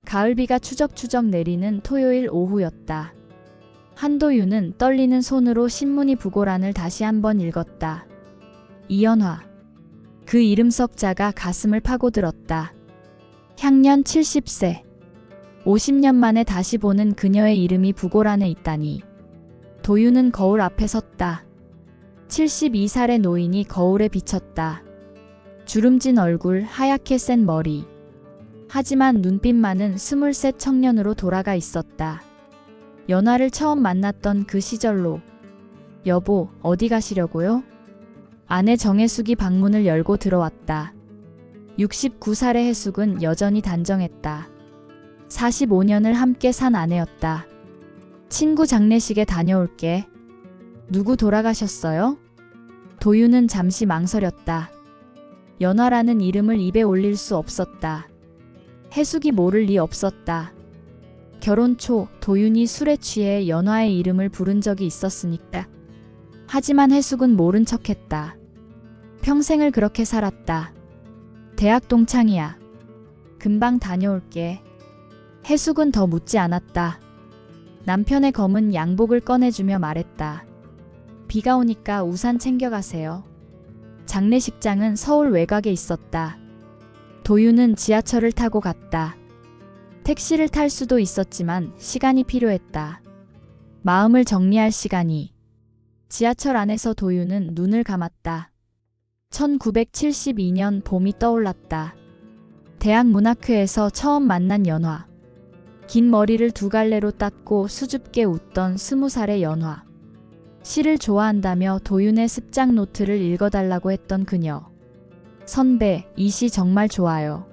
가을비가 추적추적 내리는 토요일 오후였다. 한도윤은 떨리는 손으로 신문이 부고란을 다시 한번 읽었다. 이연화. 그 이름 석자가 가슴을 파고들었다. 향년 70세. 50년 만에 다시 보는 그녀의 이름이 부고란에 있다니. 도윤은 거울 앞에 섰다. 72살의 노인이 거울에 비쳤다. 주름진 얼굴, 하얗게 센 머리. 하지만 눈빛만은 23 청년으로 돌아가 있었다. 연화를 처음 만났던 그 시절로. 여보, 어디 가시려고요? 아내 정혜숙이 방문을 열고 들어왔다. 69살의 혜숙은 여전히 단정했다. 45년을 함께 산 아내였다. 친구 장례식에 다녀올게. 누구 돌아가셨어요? 도윤은 잠시 망설였다. 연화라는 이름을 입에 올릴 수 없었다. 혜숙이 모를 리 없었다. 결혼 초 도윤이 술에 취해 연화의 이름을 부른 적이 있었으니까. 하지만 혜숙은 모른 척했다. 평생을 그렇게 살았다. 대학 동창이야. 금방 다녀올게. 혜숙은 더 묻지 않았다. 남편의 검은 양복을 꺼내주며 말했다. 비가 오니까 우산 챙겨가세요. 장례식장은 서울 외곽에 있었다. 도윤은 지하철을 타고 갔다. 택시를 탈 수도 있었지만 시간이 필요했다. 마음을 정리할 시간이. 지하철 안에서 도윤은 눈을 감았다. 1972년 봄이 떠올랐다. 대학문학회에서 처음 만난 연화. 긴 머리를 두 갈래로 닦고 수줍게 웃던 20살의 연화. 시를 좋아한다며 도윤의 습작 노트를 읽어달라고 했던 그녀. 선배, 이 시 정말 좋아요.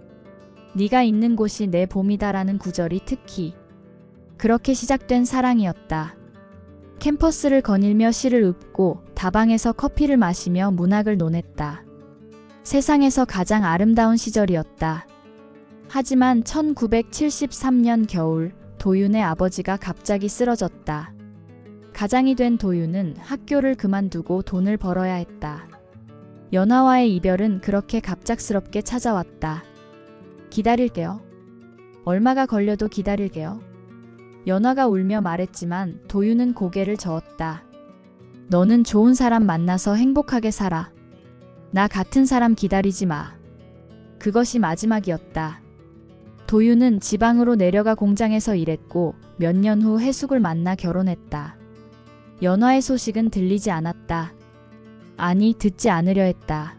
네가 있는 곳이 내 봄이다라는 구절이 특히. 그렇게 시작된 사랑이었다. 캠퍼스를 거닐며 시를 읊고 다방에서 커피를 마시며 문학을 논했다. 세상에서 가장 아름다운 시절이었다. 하지만 1973년 겨울 도윤의 아버지가 갑자기 쓰러졌다. 가장이 된 도윤은 학교를 그만두고 돈을 벌어야 했다. 연화와의 이별은 그렇게 갑작스럽게 찾아왔다. 기다릴게요. 얼마가 걸려도 기다릴게요. 연화가 울며 말했지만 도윤은 고개를 저었다. 너는 좋은 사람 만나서 행복하게 살아. 나 같은 사람 기다리지 마. 그것이 마지막이었다. 도윤은 지방으로 내려가 공장에서 일했고 몇 년 후 혜숙을 만나 결혼했다. 연화의 소식은 들리지 않았다. 아니, 듣지 않으려 했다.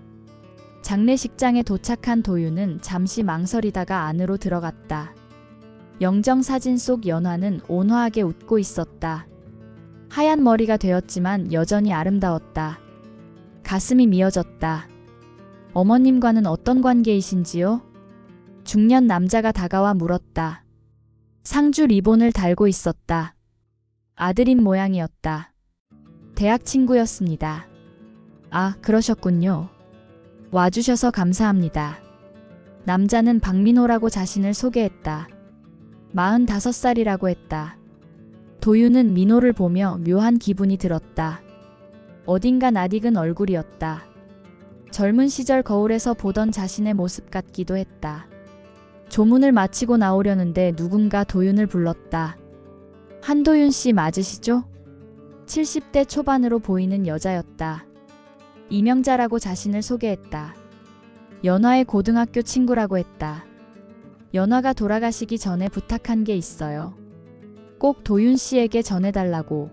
장례식장에 도착한 도윤은 잠시 망설이다가 안으로 들어갔다. 영정사진 속 연화는 온화하게 웃고 있었다. 하얀 머리가 되었지만 여전히 아름다웠다. 가슴이 미어졌다. 어머님과는 어떤 관계이신지요? 중년 남자가 다가와 물었다. 상주 리본을 달고 있었다. 아들인 모양이었다. 대학 친구였습니다. 아, 그러셨군요. 와주셔서 감사합니다. 남자는 박민호라고 자신을 소개했다. 45살이라고 했다. 도윤은 민호를 보며 묘한 기분이 들었다. 어딘가 낯익은 얼굴이었다. 젊은 시절 거울에서 보던 자신의 모습 같기도 했다. 조문을 마치고 나오려는데 누군가 도윤을 불렀다. 한도윤 씨 맞으시죠? 70대 초반으로 보이는 여자였다. 이명자라고 자신을 소개했다. 연화의 고등학교 친구라고 했다. 연화가 돌아가시기 전에 부탁한 게 있어요. 꼭 도윤 씨에게 전해달라고.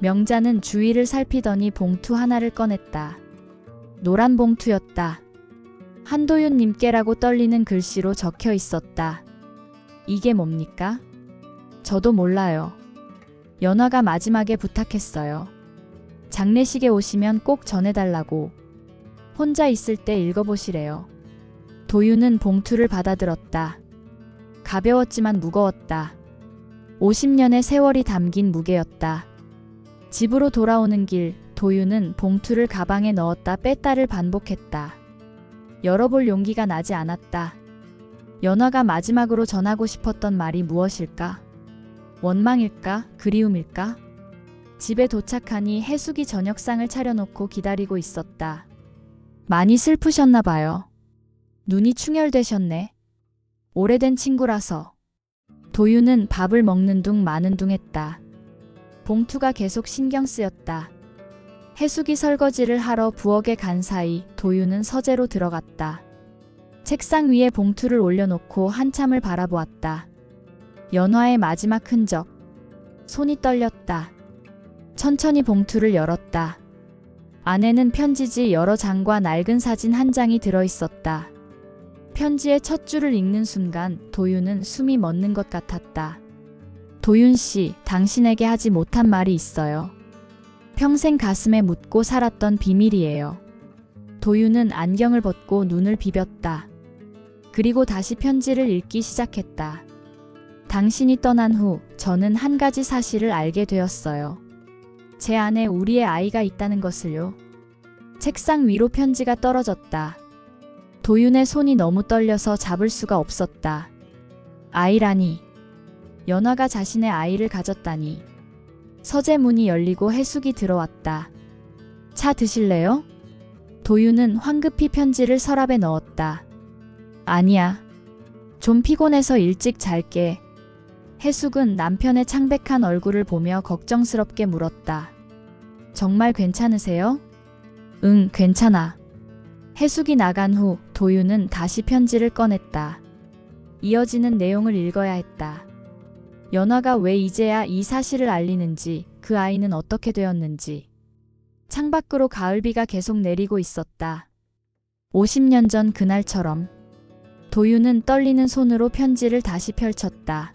명자는 주위를 살피더니 봉투 하나를 꺼냈다. 노란 봉투였다. 한도윤 님께라고 떨리는 글씨로 적혀 있었다. 이게 뭡니까? 저도 몰라요. 연화가 마지막에 부탁했어요. 장례식에 오시면 꼭 전해달라고. 혼자 있을 때 읽어보시래요. 도윤은 봉투를 받아들었다. 가벼웠지만 무거웠다. 50년의 세월이 담긴 무게였다. 집으로 돌아오는 길, 도윤은 봉투를 가방에 넣었다 뺐다를 반복했다. 열어볼 용기가 나지 않았다. 연화가 마지막으로 전하고 싶었던 말이 무엇일까? 원망일까? 그리움일까? 집에 도착하니 혜숙이 저녁상을 차려놓고 기다리고 있었다. 많이 슬프셨나 봐요. 눈이 충혈되셨네. 오래된 친구라서. 도유는 밥을 먹는 둥 마는 둥 했다. 봉투가 계속 신경 쓰였다. 해숙이 설거지를 하러 부엌에 간 사이 도유는 서재로 들어갔다. 책상 위에 봉투를 올려놓고 한참을 바라보았다. 연화의 마지막 흔적. 손이 떨렸다. 천천히 봉투를 열었다. 안에는 편지지 여러 장과 낡은 사진 한 장이 들어있었다. 편지의 첫 줄을 읽는 순간 도유는 숨이 멎는 것 같았다. 도윤 씨, 당신에게 하지 못한 말이 있어요. 평생 가슴에 묻고 살았던 비밀이에요. 도유는 안경을 벗고 눈을 비볐다. 그리고 다시 편지를 읽기 시작했다. 당신이 떠난 후 저는 한 가지 사실을 알게 되었어요. 제 안에 우리의 아이가 있다는 것을요. 책상 위로 편지가 떨어졌다. 도윤의 손이 너무 떨려서 잡을 수가 없었다. 아이라니. 연화가 자신의 아이를 가졌다니. 서재 문이 열리고 해숙이 들어왔다. 차 드실래요? 도윤은 황급히 편지를 서랍에 넣었다. 아니야. 좀 피곤해서 일찍 잘게. 해숙은 남편의 창백한 얼굴을 보며 걱정스럽게 물었다. 정말 괜찮으세요? 응, 괜찮아. 해숙이 나간 후 도윤은 다시 편지를 꺼냈다. 이어지는 내용을 읽어야 했다. 연화가 왜 이제야 이 사실을 알리는지, 그 아이는 어떻게 되었는지. 창밖으로 가을비가 계속 내리고 있었다. 50년 전 그날처럼. 도윤은 떨리는 손으로 편지를 다시 펼쳤다.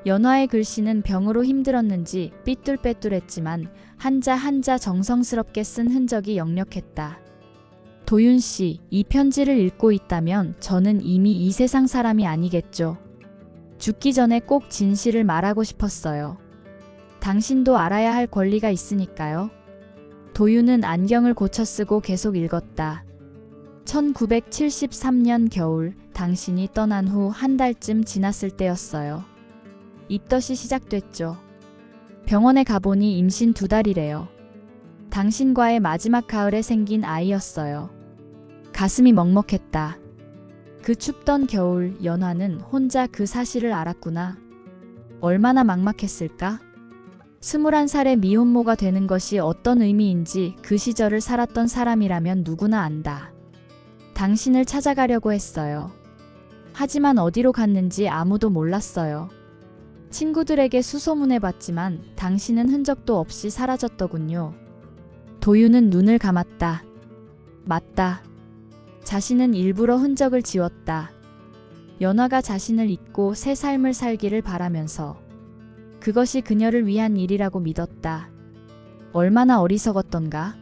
연화의 글씨는 병으로 힘들었는지 삐뚤빼뚤했지만 한자 한자 정성스럽게 쓴 흔적이 역력했다. 도윤 씨, 이 편지를 읽고 있다면 저는 이미 이 세상 사람이 아니겠죠. 죽기 전에 꼭 진실을 말하고 싶었어요. 당신도 알아야 할 권리가 있으니까요. 도윤은 안경을 고쳐 쓰고 계속 읽었다. 1973년 겨울, 당신이 떠난 후 한 달쯤 지났을 때였어요. 입덧이 시작됐죠. 병원에 가보니 임신 2달이래요. 당신과의 마지막 가을에 생긴 아이였어요. 가슴이 먹먹했다. 그 춥던 겨울, 연화는 혼자 그 사실을 알았구나. 얼마나 막막했을까? 21살의 미혼모가 되는 것이 어떤 의미인지 그 시절을 살았던 사람이라면 누구나 안다. 당신을 찾아가려고 했어요. 하지만 어디로 갔는지 아무도 몰랐어요. 친구들에게 수소문해봤지만 당신은 흔적도 없이 사라졌더군요. 도윤은 눈을 감았다. 맞다. 자신은 일부러 흔적을 지웠다. 연화가 자신을 잊고 새 삶을 살기를 바라면서. 그것이 그녀를 위한 일이라고 믿었다. 얼마나 어리석었던가.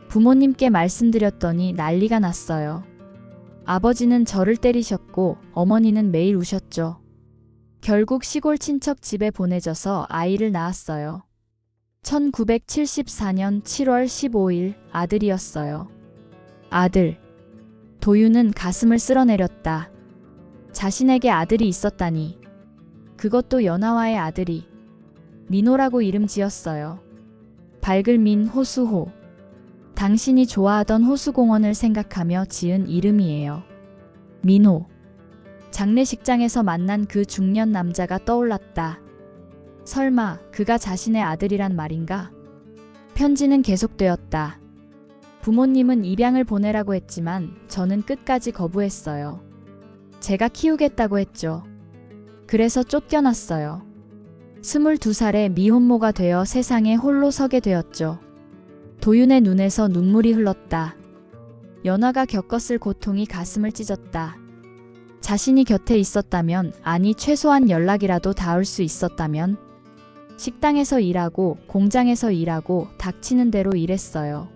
부모님께 말씀드렸더니 난리가 났어요. 아버지는 저를 때리셨고 어머니는 매일 우셨죠. 결국 시골 친척 집에 보내져서 아이를 낳았어요. 1974년 7월 15일 아들이었어요. 아들. 도윤은 가슴을 쓸어내렸다. 자신에게 아들이 있었다니. 그것도 연하와의 아들이. 민호라고 이름 지었어요. 밝을민 호수호. 당신이 좋아하던 호수공원을 생각하며 지은 이름이에요. 민호. 장례식장에서 만난 그 중년 남자가 떠올랐다. 설마 그가 자신의 아들이란 말인가? 편지는 계속되었다. 부모님은 입양을 보내라고 했지만 저는 끝까지 거부했어요. 제가 키우겠다고 했죠. 그래서 쫓겨났어요. 22살에 미혼모가 되어 세상에 홀로 서게 되었죠. 도윤의 눈에서 눈물이 흘렀다. 연화가 겪었을 고통이 가슴을 찢었다. 자신이 곁에 있었다면, 아니 최소한 연락이라도 닿을 수 있었다면. 식당에서 일하고 공장에서 일하고 닥치는 대로 일했어요.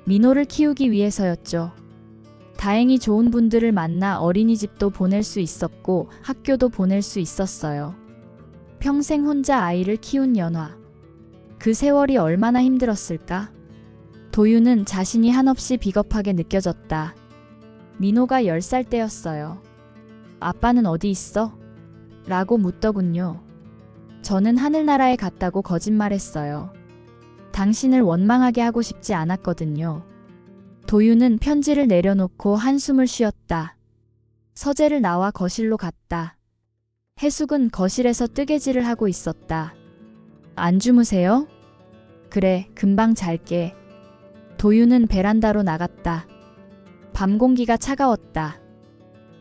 민호를 키우기 위해서였죠. 다행히 좋은 분들을 만나 어린이집도 보낼 수 있었고 학교도 보낼 수 있었어요. 평생 혼자 아이를 키운 연화. 그 세월이 얼마나 힘들었을까? 도윤은 자신이 한없이 비겁하게 느껴졌다. 민호가 10살 때였어요. 아빠는 어디 있어? 라고 묻더군요. 저는 하늘나라에 갔다고 거짓말했어요. 당신을 원망하게 하고 싶지 않았거든요. 도윤은 편지를 내려놓고 한숨을 쉬었다. 서재를 나와 거실로 갔다. 해숙은 거실에서 뜨개질을 하고 있었다. 안 주무세요? 그래, 금방 잘게. 도윤은 베란다로 나갔다. 밤 공기가 차가웠다.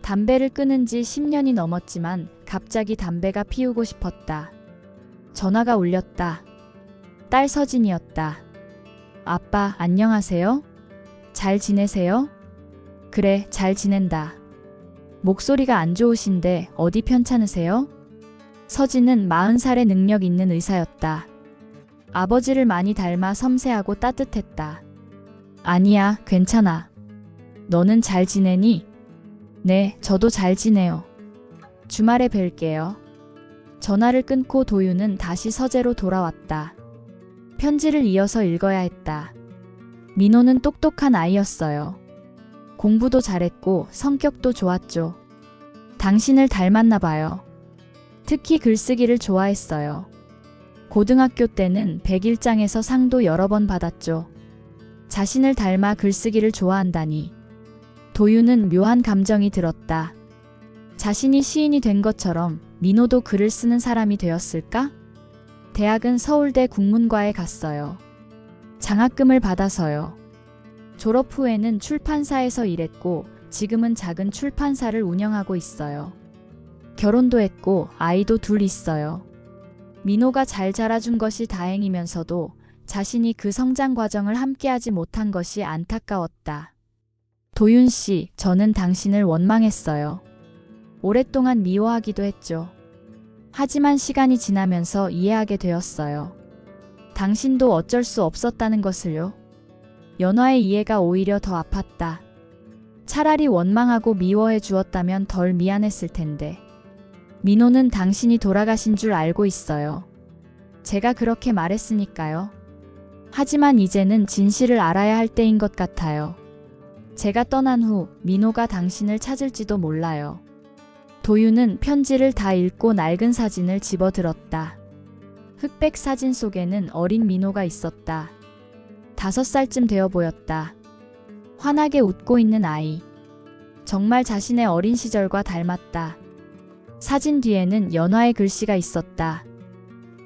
담배를 끊은 지 10년이 넘었지만 갑자기 담배가 피우고 싶었다. 전화가 울렸다. 딸 서진이었다. 아빠, 안녕하세요? 잘 지내세요? 그래, 잘 지낸다. 목소리가 안 좋으신데 어디 편찮으세요? 서진은 40살의 능력 있는 의사였다. 아버지를 많이 닮아 섬세하고 따뜻했다. 아니야, 괜찮아. 너는 잘 지내니? 네, 저도 잘 지내요. 주말에 뵐게요. 전화를 끊고 도윤은 다시 서재로 돌아왔다. 편지를 이어서 읽어야 했다. 민호는 똑똑한 아이였어요. 공부도 잘했고 성격도 좋았죠. 당신을 닮았나 봐요. 특히 글쓰기를 좋아했어요. 고등학교 때는 101장에서 상도 여러 번 받았죠. 자신을 닮아 글쓰기를 좋아한다니. 도윤은 묘한 감정이 들었다. 자신이 시인이 된 것처럼 민호도 글을 쓰는 사람이 되었을까? 대학은 서울대 국문과에 갔어요. 장학금을 받아서요. 졸업 후에는 출판사에서 일했고 지금은 작은 출판사를 운영하고 있어요. 결혼도 했고 아이도 둘 있어요. 민호가 잘 자라준 것이 다행이면서도 자신이 그 성장 과정을 함께하지 못한 것이 안타까웠다. 도윤 씨, 저는 당신을 원망했어요. 오랫동안 미워하기도 했죠. 하지만 시간이 지나면서 이해하게 되었어요. 당신도 어쩔 수 없었다는 것을요. 연화의 이해가 오히려 더 아팠다. 차라리 원망하고 미워해 주었다면 덜 미안했을 텐데. 민호는 당신이 돌아가신 줄 알고 있어요. 제가 그렇게 말했으니까요. 하지만 이제는 진실을 알아야 할 때인 것 같아요. 제가 떠난 후 민호가 당신을 찾을지도 몰라요. 도윤은 편지를 다 읽고 낡은 사진을 집어들었다. 흑백 사진 속에는 어린 민호가 있었다. 5살쯤 되어 보였다. 환하게 웃고 있는 아이. 정말 자신의 어린 시절과 닮았다. 사진 뒤에는 연화의 글씨가 있었다.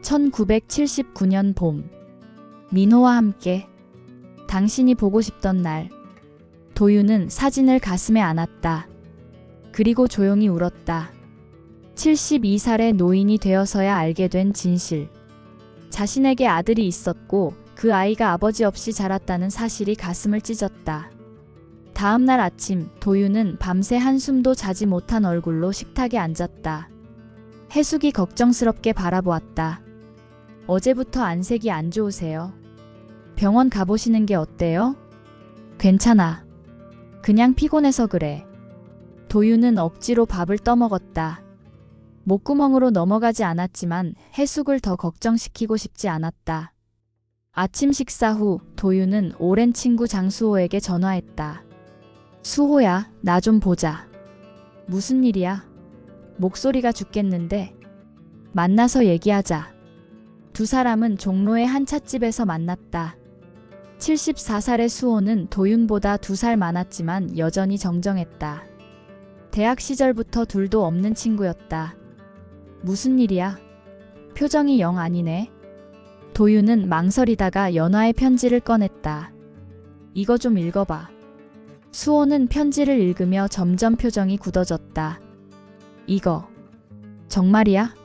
1979년 봄. 민호와 함께. 당신이 보고 싶던 날. 도윤은 사진을 가슴에 안았다. 그리고 조용히 울었다. 72살의 노인이 되어서야 알게 된 진실. 자신에게 아들이 있었고 그 아이가 아버지 없이 자랐다는 사실이 가슴을 찢었다. 다음 날 아침 도윤은 밤새 한숨도 자지 못한 얼굴로 식탁에 앉았다. 해숙이 걱정스럽게 바라보았다. 어제부터 안색이 안 좋으세요? 병원 가보시는 게 어때요? 괜찮아. 그냥 피곤해서 그래. 도윤은 억지로 밥을 떠먹었다. 목구멍으로 넘어가지 않았지만 해숙을 더 걱정시키고 싶지 않았다. 아침 식사 후 도윤은 오랜 친구 장수호에게 전화했다. 수호야, 나 좀 보자. 무슨 일이야? 목소리가 죽겠는데. 만나서 얘기하자. 두 사람은 종로의 한 찻집에서 만났다. 74살의 수호는 도윤보다 2살 많았지만 여전히 정정했다. 대학 시절부터 둘도 없는 친구였다. 무슨 일이야? 표정이 영 아니네. 도윤은 망설이다가 연화의 편지를 꺼냈다. 이거 좀 읽어봐. 수호는 편지를 읽으며 점점 표정이 굳어졌다. 이거 정말이야?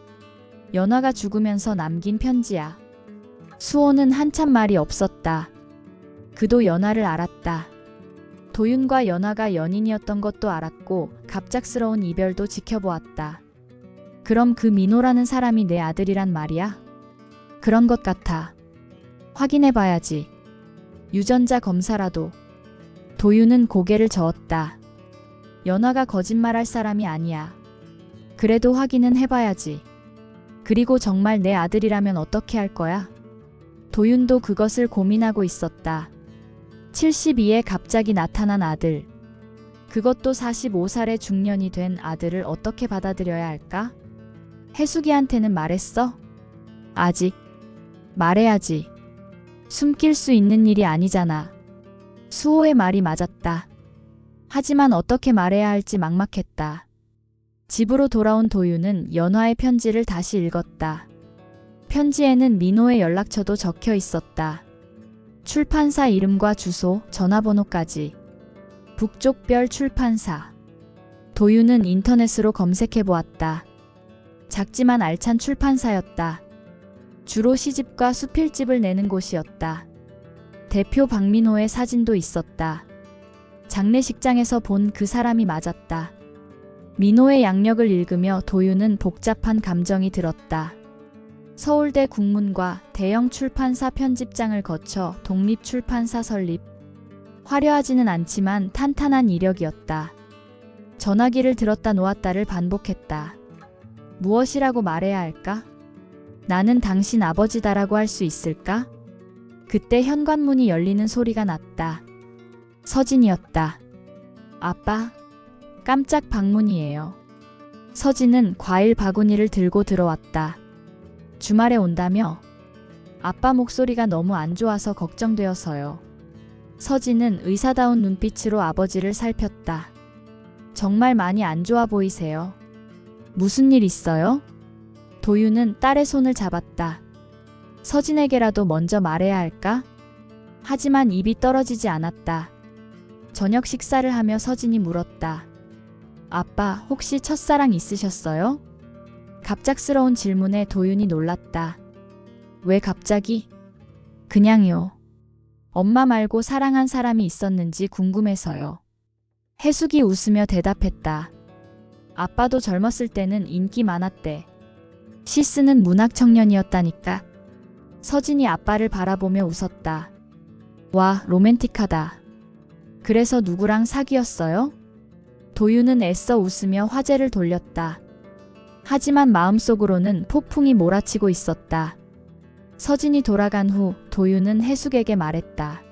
연화가 죽으면서 남긴 편지야. 수호는 한참 말이 없었다. 그도 연화를 알았다. 도윤과 연화가 연인이었던 것도 알았고 갑작스러운 이별도 지켜보았다. 그럼 그 민호라는 사람이 내 아들이란 말이야? 그런 것 같아. 확인해봐야지. 유전자 검사라도. 도윤은 고개를 저었다. 연화가 거짓말할 사람이 아니야. 그래도 확인은 해봐야지. 그리고 정말 내 아들이라면 어떻게 할 거야? 도윤도 그것을 고민하고 있었다. 72에 갑자기 나타난 아들. 그것도 45살의 중년이 된 아들을 어떻게 받아들여야 할까? 해숙이한테는 말했어? 아직. 말해야지. 숨길 수 있는 일이 아니잖아. 수호의 말이 맞았다. 하지만 어떻게 말해야 할지 막막했다. 집으로 돌아온 도윤은 연화의 편지를 다시 읽었다. 편지에는 민호의 연락처도 적혀 있었다. 출판사 이름과 주소, 전화번호까지. 북쪽별 출판사. 도윤은 인터넷으로 검색해 보았다. 작지만 알찬 출판사였다. 주로 시집과 수필집을 내는 곳이었다. 대표 박민호의 사진도 있었다. 장례식장에서 본 그 사람이 맞았다. 민호의 양력을 읽으며 도윤은 복잡한 감정이 들었다. 서울대 국문과 대형 출판사 편집장을 거쳐 독립출판사 설립. 화려하지는 않지만 탄탄한 이력이었다. 전화기를 들었다 놓았다를 반복했다. 무엇이라고 말해야 할까? 나는 당신 아버지다라고 할 수 있을까? 그때 현관문이 열리는 소리가 났다. 서진이었다. 아빠, 깜짝 방문이에요. 서진은 과일 바구니를 들고 들어왔다. 주말에 온다며? 아빠 목소리가 너무 안 좋아서 걱정되어서요. 서진은 의사다운 눈빛으로 아버지를 살폈다. 정말 많이 안 좋아 보이세요. 무슨 일 있어요? 도윤은 딸의 손을 잡았다. 서진에게라도 먼저 말해야 할까? 하지만 입이 떨어지지 않았다. 저녁 식사를 하며 서진이 물었다. 아빠, 혹시 첫사랑 있으셨어요? 갑작스러운 질문에 도윤이 놀랐다. 왜 갑자기? 그냥요. 엄마 말고 사랑한 사람이 있었는지 궁금해서요. 해숙이 웃으며 대답했다. 아빠도 젊었을 때는 인기 많았대. 시스는 문학 청년이었다니까. 서진이 아빠를 바라보며 웃었다. 와, 로맨틱하다. 그래서 누구랑 사귀었어요? 도윤은 애써 웃으며 화제를 돌렸다. 하지만 마음속으로는 폭풍이 몰아치고 있었다. 서진이 돌아간 후 도윤은 해숙에게 말했다.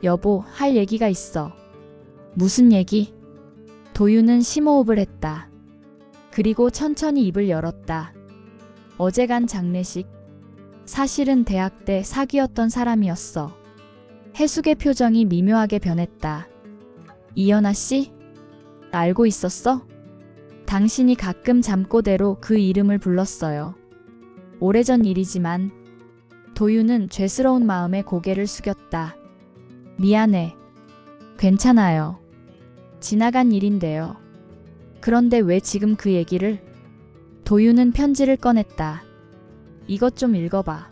여보, 할 얘기가 있어. 무슨 얘기? 도윤은 심호흡을 했다. 그리고 천천히 입을 열었다. 어제 간 장례식. 사실은 대학 때 사귀었던 사람이었어. 해숙의 표정이 미묘하게 변했다. 이연아 씨? 알고 있었어? 당신이 가끔 잠꼬대로 그 이름을 불렀어요. 오래전 일이지만. 도윤은 죄스러운 마음에 고개를 숙였다. 미안해. 괜찮아요. 지나간 일인데요. 그런데 왜 지금 그 얘기를? 도윤은 편지를 꺼냈다. 이것 좀 읽어봐.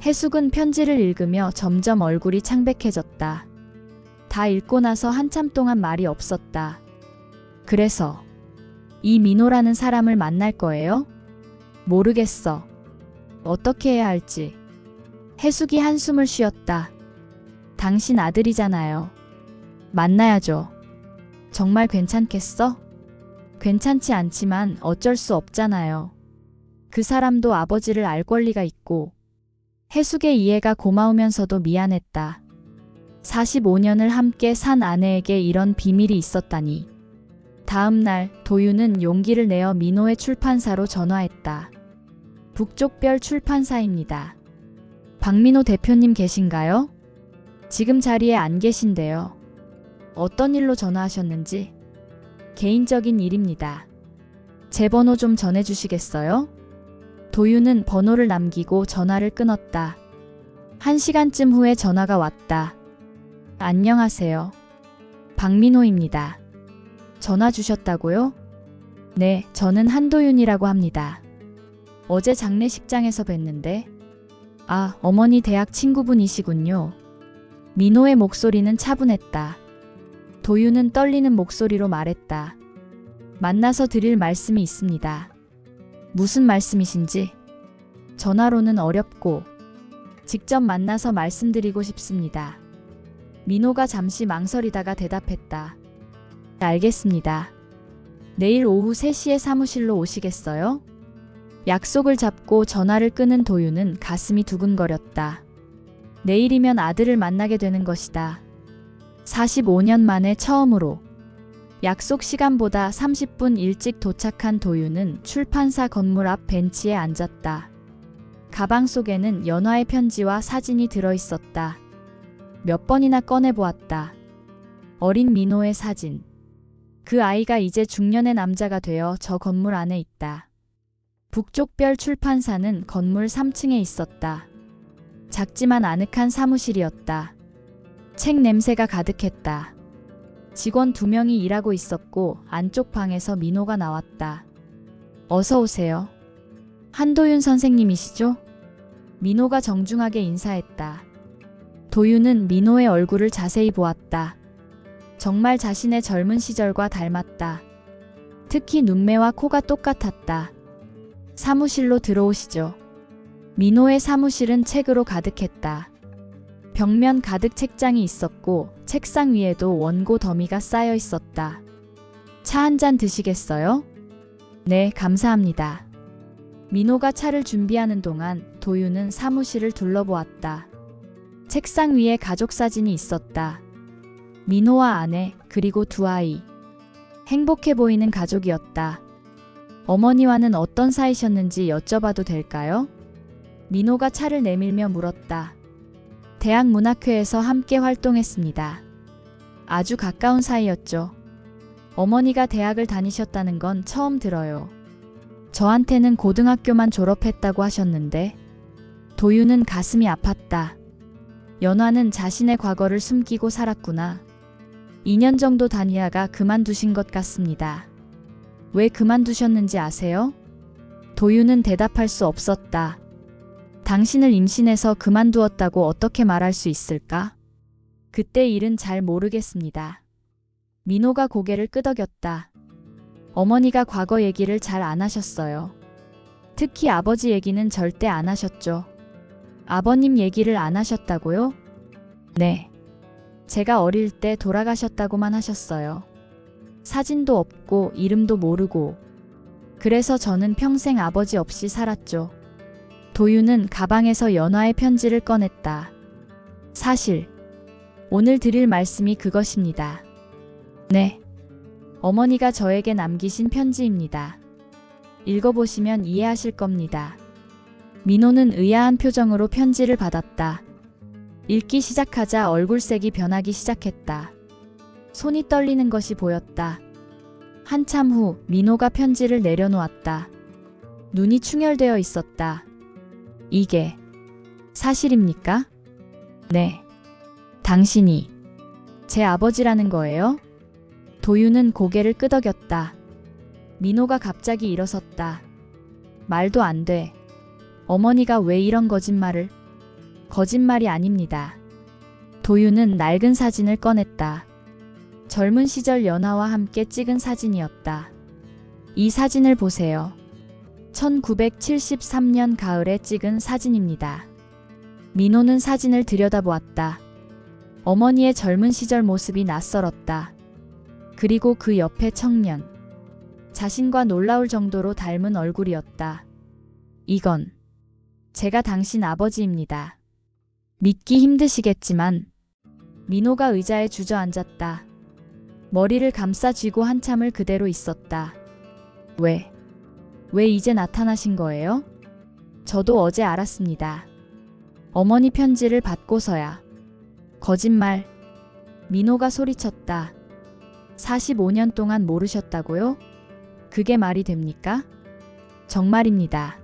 해숙은 편지를 읽으며 점점 얼굴이 창백해졌다. 다 읽고 나서 한참 동안 말이 없었다. 그래서 이 민호라는 사람을 만날 거예요? 모르겠어. 어떻게 해야 할지. 해숙이 한숨을 쉬었다. 당신 아들이잖아요. 만나야죠. 정말 괜찮겠어? 괜찮지 않지만 어쩔 수 없잖아요. 그 사람도 아버지를 알 권리가 있고. 해숙의 이해가 고마우면서도 미안했다. 45년을 함께 산 아내에게 이런 비밀이 있었다니. 다음 날 도윤은 용기를 내어 민호의 출판사로 전화했다. 북쪽별 출판사입니다. 박민호 대표님 계신가요? 지금 자리에 안 계신데요. 어떤 일로 전화하셨는지. 개인적인 일입니다. 제 번호 좀 전해주시겠어요? 도윤은 번호를 남기고 전화를 끊었다. 1시간쯤 후에 전화가 왔다. 안녕하세요. 박민호입니다. 전화 주셨다고요? 네, 저는 한도윤이라고 합니다. 어제 장례식장에서 뵀는데. 아, 어머니 대학 친구분이시군요. 민호의 목소리는 차분했다. 도윤은 떨리는 목소리로 말했다. 만나서 드릴 말씀이 있습니다. 무슨 말씀이신지? 전화로는 어렵고 직접 만나서 말씀드리고 싶습니다. 민호가 잠시 망설이다가 대답했다. 알겠습니다. 내일 오후 3시에 사무실로 오시겠어요? 약속을 잡고 전화를 끊은 도윤은 가슴이 두근거렸다. 내일이면 아들을 만나게 되는 것이다. 45년 만에 처음으로. 약속 시간보다 30분 일찍 도착한 도윤은 출판사 건물 앞 벤치에 앉았다. 가방 속에는 연화의 편지와 사진이 들어있었다. 몇 번이나 꺼내보았다. 어린 민호의 사진. 그 아이가 이제 중년의 남자가 되어 저 건물 안에 있다. 북쪽별 출판사는 건물 3층에 있었다. 작지만 아늑한 사무실이었다. 책 냄새가 가득했다. 직원 2명이 일하고 있었고 안쪽 방에서 민호가 나왔다. 어서 오세요. 한도윤 선생님이시죠? 민호가 정중하게 인사했다. 도윤은 민호의 얼굴을 자세히 보았다. 정말 자신의 젊은 시절과 닮았다. 특히 눈매와 코가 똑같았다. 사무실로 들어오시죠. 민호의 사무실은 책으로 가득했다. 벽면 가득 책장이 있었고 책상 위에도 원고 더미가 쌓여 있었다. 차 한 잔 드시겠어요? 네, 감사합니다. 민호가 차를 준비하는 동안 도윤은 사무실을 둘러보았다. 책상 위에 가족 사진이 있었다. 민호와 아내, 그리고 2아이. 행복해 보이는 가족이었다. 어머니와는 어떤 사이셨는지 여쭤봐도 될까요? 민호가 차를 내밀며 물었다. 대학 문학회에서 함께 활동했습니다. 아주 가까운 사이였죠. 어머니가 대학을 다니셨다는 건 처음 들어요. 저한테는 고등학교만 졸업했다고 하셨는데. 도윤은 가슴이 아팠다. 연화는 자신의 과거를 숨기고 살았구나. 2년 정도 다니다가 그만두신 것 같습니다. 왜 그만두셨는지 아세요? 도윤은 대답할 수 없었다. 당신을 임신해서 그만두었다고 어떻게 말할 수 있을까? 그때 일은 잘 모르겠습니다. 민호가 고개를 끄덕였다. 어머니가 과거 얘기를 잘 안 하셨어요. 특히 아버지 얘기는 절대 안 하셨죠. 아버님 얘기를 안 하셨다고요? 네. 제가 어릴 때 돌아가셨다고만 하셨어요. 사진도 없고 이름도 모르고. 그래서 저는 평생 아버지 없이 살았죠. 도윤은 가방에서 연화의 편지를 꺼냈다. 사실 오늘 드릴 말씀이 그것입니다. 네. 어머니가 저에게 남기신 편지입니다. 읽어보시면 이해하실 겁니다. 민호는 의아한 표정으로 편지를 받았다. 읽기 시작하자 얼굴색이 변하기 시작했다. 손이 떨리는 것이 보였다. 한참 후 민호가 편지를 내려놓았다. 눈이 충혈되어 있었다. 이게 사실입니까? 네. 당신이 제 아버지라는 거예요? 도윤은 고개를 끄덕였다. 민호가 갑자기 일어섰다. 말도 안 돼. 어머니가 왜 이런 거짓말을? 거짓말이 아닙니다. 도윤은 낡은 사진을 꺼냈다. 젊은 시절 연하와 함께 찍은 사진이었다. 이 사진을 보세요. 1973년 가을에 찍은 사진입니다. 민호는 사진을 들여다보았다. 어머니의 젊은 시절 모습이 낯설었다. 그리고 그 옆에 청년. 자신과 놀라울 정도로 닮은 얼굴이었다. 이건 제가 당신 아버지입니다. 믿기 힘드시겠지만 민호가 의자에 주저앉았다. 머리를 감싸 쥐고 한참을 그대로 있었다. 왜 이제 나타나신 거예요? 저도 어제 알았습니다. 어머니 편지를 받고서야. 거짓말. 민호가 소리쳤다. 45년 동안 모르셨다고요? 그게 말이 됩니까? 정말입니다.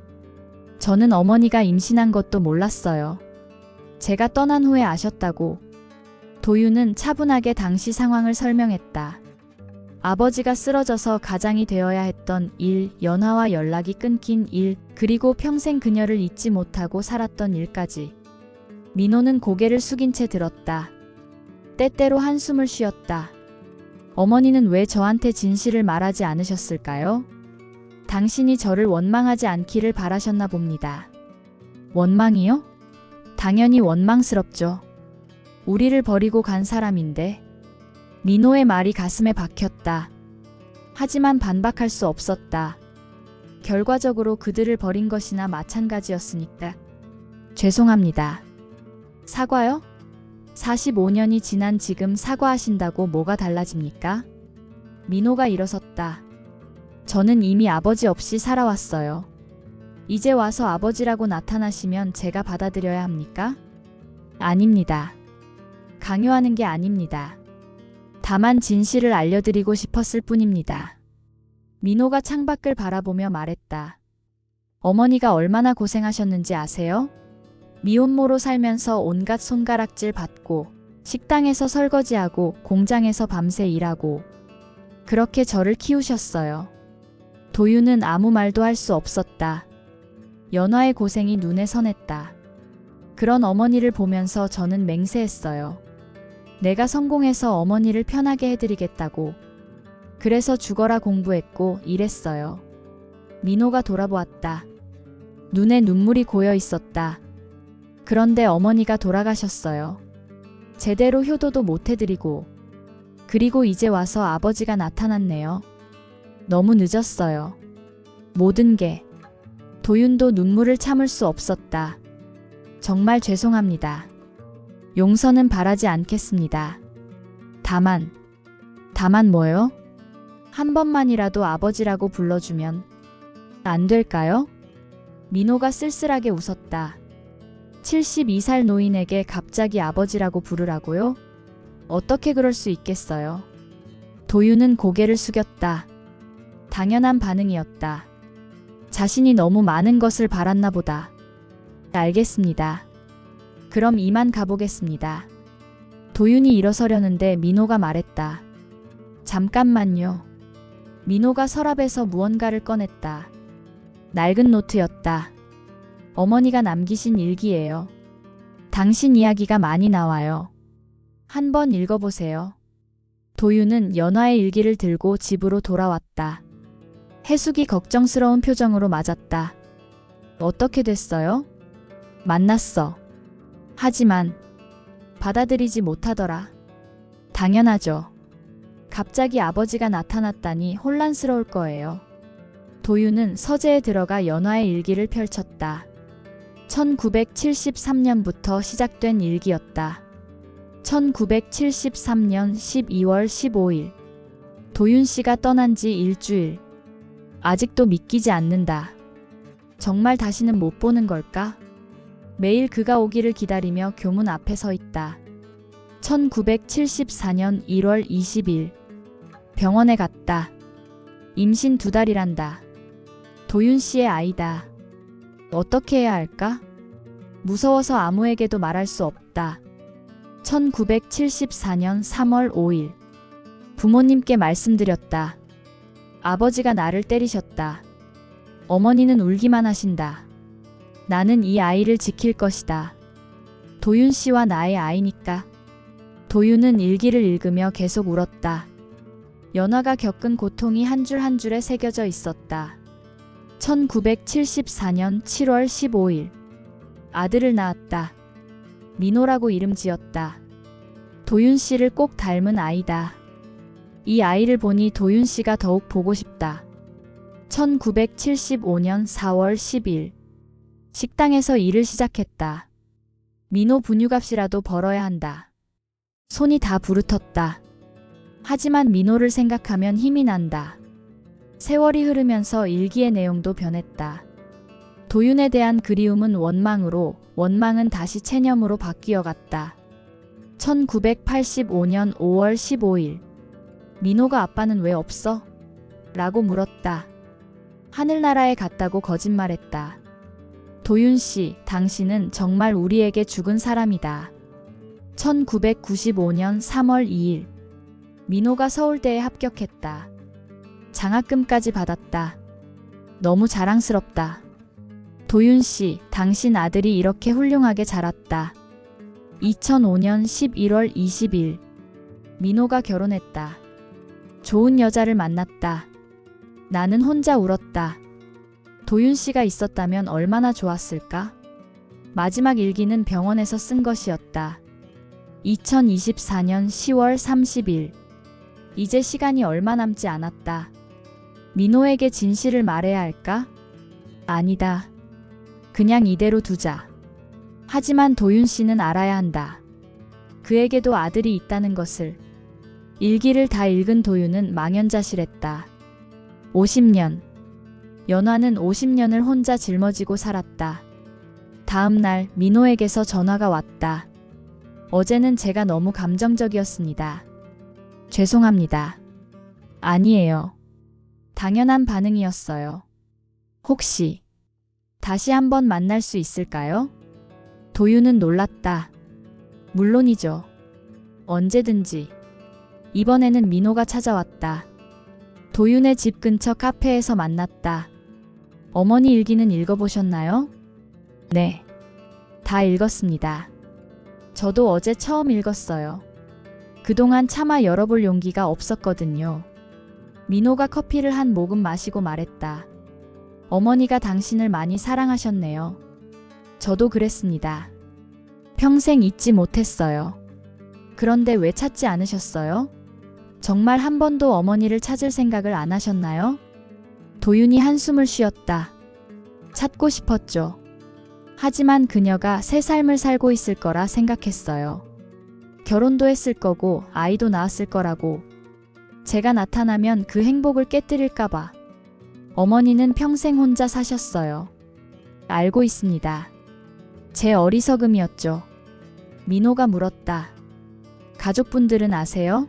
저는 어머니가 임신한 것도 몰랐어요. 제가 떠난 후에 아셨다고. 도윤은 차분하게 당시 상황을 설명했다. 아버지가 쓰러져서 가장이 되어야 했던 일, 연하와 연락이 끊긴 일, 그리고 평생 그녀를 잊지 못하고 살았던 일까지. 민호는 고개를 숙인 채 들었다. 때때로 한숨을 쉬었다. 어머니는 왜 저한테 진실을 말하지 않으셨을까요? 당신이 저를 원망하지 않기를 바라셨나 봅니다. 원망이요? 당연히 원망스럽죠. 우리를 버리고 간 사람인데. 민호의 말이 가슴에 박혔다. 하지만 반박할 수 없었다. 결과적으로 그들을 버린 것이나 마찬가지였으니까. 죄송합니다. 사과요? 45년이 지난 지금 사과하신다고 뭐가 달라집니까? 민호가 일어섰다. 저는 이미 아버지 없이 살아왔어요. 이제 와서 아버지라고 나타나시면 제가 받아들여야 합니까? 아닙니다. 강요하는 게 아닙니다. 다만 진실을 알려드리고 싶었을 뿐입니다. 민호가 창밖을 바라보며 말했다. 어머니가 얼마나 고생하셨는지 아세요? 미혼모로 살면서 온갖 손가락질 받고 식당에서 설거지하고 공장에서 밤새 일하고 그렇게 저를 키우셨어요. 도윤은 아무 말도 할 수 없었다. 연화의 고생이 눈에 선했다. 그런 어머니를 보면서 저는 맹세했어요. 내가 성공해서 어머니를 편하게 해드리겠다고. 그래서 죽어라 공부했고 일했어요. 민호가 돌아보았다. 눈에 눈물이 고여 있었다. 그런데 어머니가 돌아가셨어요. 제대로 효도도 못 해드리고. 그리고 이제 와서 아버지가 나타났네요. 너무 늦었어요. 모든 게. 도윤도 눈물을 참을 수 없었다. 정말 죄송합니다. 용서는 바라지 않겠습니다. 다만 뭐요? 한 번만이라도 아버지라고 불러주면 안 될까요? 민호가 쓸쓸하게 웃었다. 72살 노인에게 갑자기 아버지라고 부르라고요? 어떻게 그럴 수 있겠어요? 도윤은 고개를 숙였다. 당연한 반응이었다. 자신이 너무 많은 것을 바랐나 보다. 알겠습니다. 그럼 이만 가보겠습니다. 도윤이 일어서려는데 민호가 말했다. 잠깐만요. 민호가 서랍에서 무언가를 꺼냈다. 낡은 노트였다. 어머니가 남기신 일기예요. 당신 이야기가 많이 나와요. 한번 읽어보세요. 도윤은 연화의 일기를 들고 집으로 돌아왔다. 해숙이 걱정스러운 표정으로 맞았다. 어떻게 됐어요? 만났어. 하지만 받아들이지 못하더라. 당연하죠. 갑자기 아버지가 나타났다니 혼란스러울 거예요. 도윤은 서재에 들어가 연화의 일기를 펼쳤다. 1973년부터 시작된 일기였다. 1973년 12월 15일. 도윤 씨가 떠난 지 일주일. 아직도 믿기지 않는다. 정말 다시는 못 보는 걸까? 매일 그가 오기를 기다리며 교문 앞에 서 있다. 1974년 1월 20일. 병원에 갔다. 임신 2달이란다. 도윤 씨의 아이다. 어떻게 해야 할까? 무서워서 아무에게도 말할 수 없다. 1974년 3월 5일. 부모님께 말씀드렸다. 아버지가 나를 때리셨다. 어머니는 울기만 하신다. 나는 이 아이를 지킬 것이다. 도윤 씨와 나의 아이니까. 도윤은 일기를 읽으며 계속 울었다. 연화가 겪은 고통이 한 줄 한 줄에 새겨져 있었다. 1974년 7월 15일. 아들을 낳았다. 민호라고 이름 지었다. 도윤 씨를 꼭 닮은 아이다. 이 아이를 보니 도윤 씨가 더욱 보고 싶다. 1975년 4월 10일. 식당에서 일을 시작했다. 민호 분유값이라도 벌어야 한다. 손이 다 부르텄다. 하지만 민호를 생각하면 힘이 난다. 세월이 흐르면서 일기의 내용도 변했다. 도윤에 대한 그리움은 원망으로, 원망은 다시 체념으로 바뀌어 갔다. 1985년 5월 15일. 민호가 아빠는 왜 없어? 라고 물었다. 하늘나라에 갔다고 거짓말했다. 도윤 씨, 당신은 정말 우리에게 죽은 사람이다. 1995년 3월 2일. 민호가 서울대에 합격했다. 장학금까지 받았다. 너무 자랑스럽다. 도윤 씨, 당신 아들이 이렇게 훌륭하게 자랐다. 2005년 11월 20일. 민호가 결혼했다. 좋은 여자를 만났다. 나는 혼자 울었다. 도윤 씨가 있었다면 얼마나 좋았을까? 마지막 일기는 병원에서 쓴 것이었다. 2024년 10월 30일. 이제 시간이 얼마 남지 않았다. 민호에게 진실을 말해야 할까? 아니다. 그냥 이대로 두자. 하지만 도윤 씨는 알아야 한다. 그에게도 아들이 있다는 것을. 일기를 다 읽은 도윤은 망연자실했다. 50년. 연화는 50년을 혼자 짊어지고 살았다. 다음 날 민호에게서 전화가 왔다. 어제는 제가 너무 감정적이었습니다. 죄송합니다. 아니에요. 당연한 반응이었어요. 혹시 다시 한번 만날 수 있을까요? 도윤은 놀랐다. 물론이죠. 언제든지. 이번에는 민호가 찾아왔다. 도윤의 집 근처 카페에서 만났다. 어머니 일기는 읽어보셨나요? 네. 다 읽었습니다. 저도 어제 처음 읽었어요. 그동안 차마 열어볼 용기가 없었거든요. 민호가 커피를 한 모금 마시고 말했다. 어머니가 당신을 많이 사랑하셨네요. 저도 그랬습니다. 평생 잊지 못했어요. 그런데 왜 찾지 않으셨어요? 정말 한 번도 어머니를 찾을 생각을 안 하셨나요? 도윤이 한숨을 쉬었다. 찾고 싶었죠. 하지만 그녀가 새 삶을 살고 있을 거라 생각했어요. 결혼도 했을 거고 아이도 낳았을 거라고. 제가 나타나면 그 행복을 깨뜨릴까봐. 어머니는 평생 혼자 사셨어요. 알고 있습니다. 제 어리석음이었죠. 민호가 물었다. 가족분들은 아세요?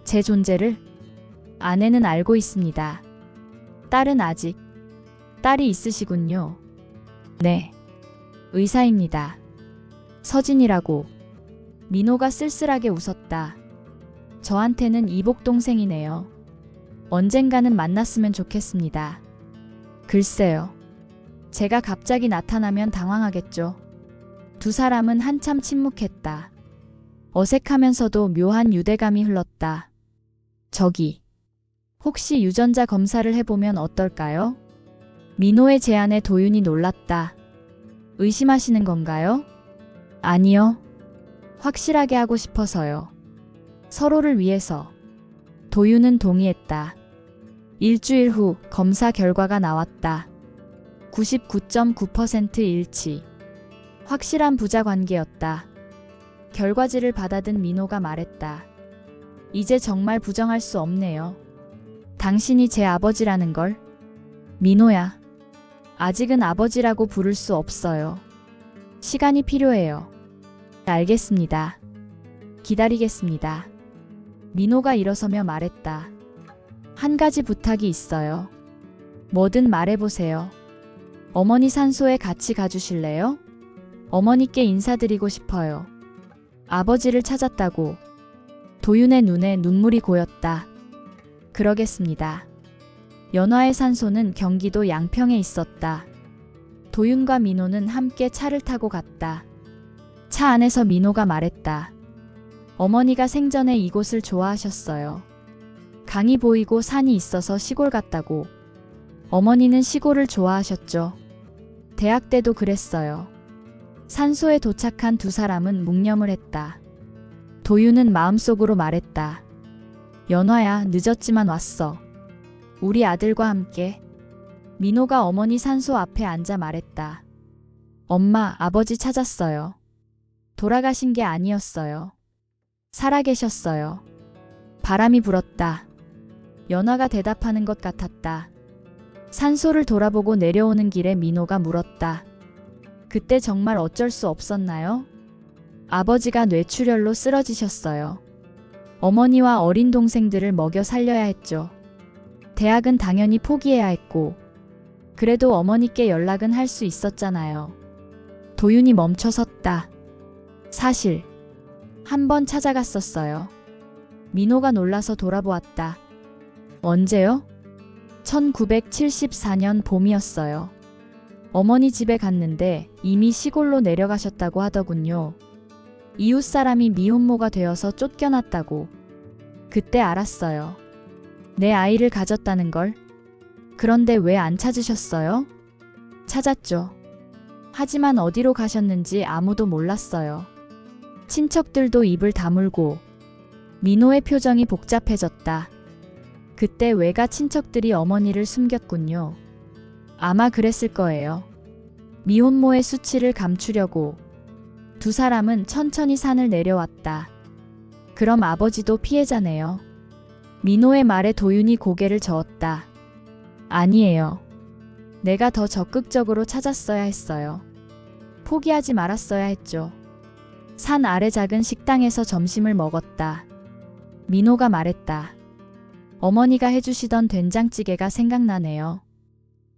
제 존재를? 아내는 알고 있습니다. 딸은 아직. 딸이 있으시군요. 네. 의사입니다. 서진이라고. 민호가 쓸쓸하게 웃었다. 저한테는 이복 동생이네요. 언젠가는 만났으면 좋겠습니다. 글쎄요. 제가 갑자기 나타나면 당황하겠죠. 두 사람은 한참 침묵했다. 어색하면서도 묘한 유대감이 흘렀다. 저기, 혹시 유전자 검사를 해보면 어떨까요? 민호의 제안에 도윤이 놀랐다. 의심하시는 건가요? 아니요. 확실하게 하고 싶어서요. 서로를 위해서. 도윤은 동의했다. 일주일 후 검사 결과가 나왔다. 99.9% 일치. 확실한 부자 관계였다. 결과지를 받아든 민호가 말했다. 이제 정말 부정할 수 없네요. 당신이 제 아버지라는 걸. 민호야. 아직은 아버지라고 부를 수 없어요. 시간이 필요해요. 알겠습니다. 기다리겠습니다. 민호가 일어서며 말했다. 한 가지 부탁이 있어요. 뭐든 말해보세요. 어머니 산소에 같이 가주실래요? 어머니께 인사드리고 싶어요. 아버지를 찾았다고. 도윤의 눈에 눈물이 고였다. 그러겠습니다. 연화의 산소는 경기도 양평에 있었다. 도윤과 민호는 함께 차를 타고 갔다. 차 안에서 민호가 말했다. 어머니가 생전에 이곳을 좋아하셨어요. 강이 보이고 산이 있어서 시골 같다고. 어머니는 시골을 좋아하셨죠. 대학 때도 그랬어요. 산소에 도착한 두 사람은 묵념을 했다. 도윤은 마음속으로 말했다. 연화야, 늦었지만 왔어. 우리 아들과 함께. 민호가 어머니 산소 앞에 앉아 말했다. 엄마, 아버지 찾았어요. 돌아가신 게 아니었어요. 살아계셨어요. 바람이 불었다. 연화가 대답하는 것 같았다. 산소를 돌아보고 내려오는 길에 민호가 물었다. 그때 정말 어쩔 수 없었나요? 아버지가 뇌출혈로 쓰러지셨어요. 어머니와 어린 동생들을 먹여 살려야 했죠. 대학은 당연히 포기해야 했고. 그래도 어머니께 연락은 할 수 있었잖아요. 도윤이 멈춰섰다. 사실 한 번 찾아갔었어요. 민호가 놀라서 돌아보았다. 언제요? 1974년 봄이었어요. 어머니 집에 갔는데 이미 시골로 내려가셨다고 하더군요. 이웃 사람이 미혼모가 되어서 쫓겨났다고. 그때 알았어요. 내 아이를 가졌다는 걸. 그런데 왜 안 찾으셨어요? 찾았죠. 하지만 어디로 가셨는지 아무도 몰랐어요. 친척들도 입을 다물고. 민호의 표정이 복잡해졌다. 그때 외가 친척들이 어머니를 숨겼군요. 아마 그랬을 거예요. 미혼모의 수치를 감추려고. 두 사람은 천천히 산을 내려왔다. 그럼 아버지도 피해자네요. 민호의 말에 도윤이 고개를 저었다. 아니에요. 내가 더 적극적으로 찾았어야 했어요. 포기하지 말았어야 했죠. 산 아래 작은 식당에서 점심을 먹었다. 민호가 말했다. 어머니가 해주시던 된장찌개가 생각나네요.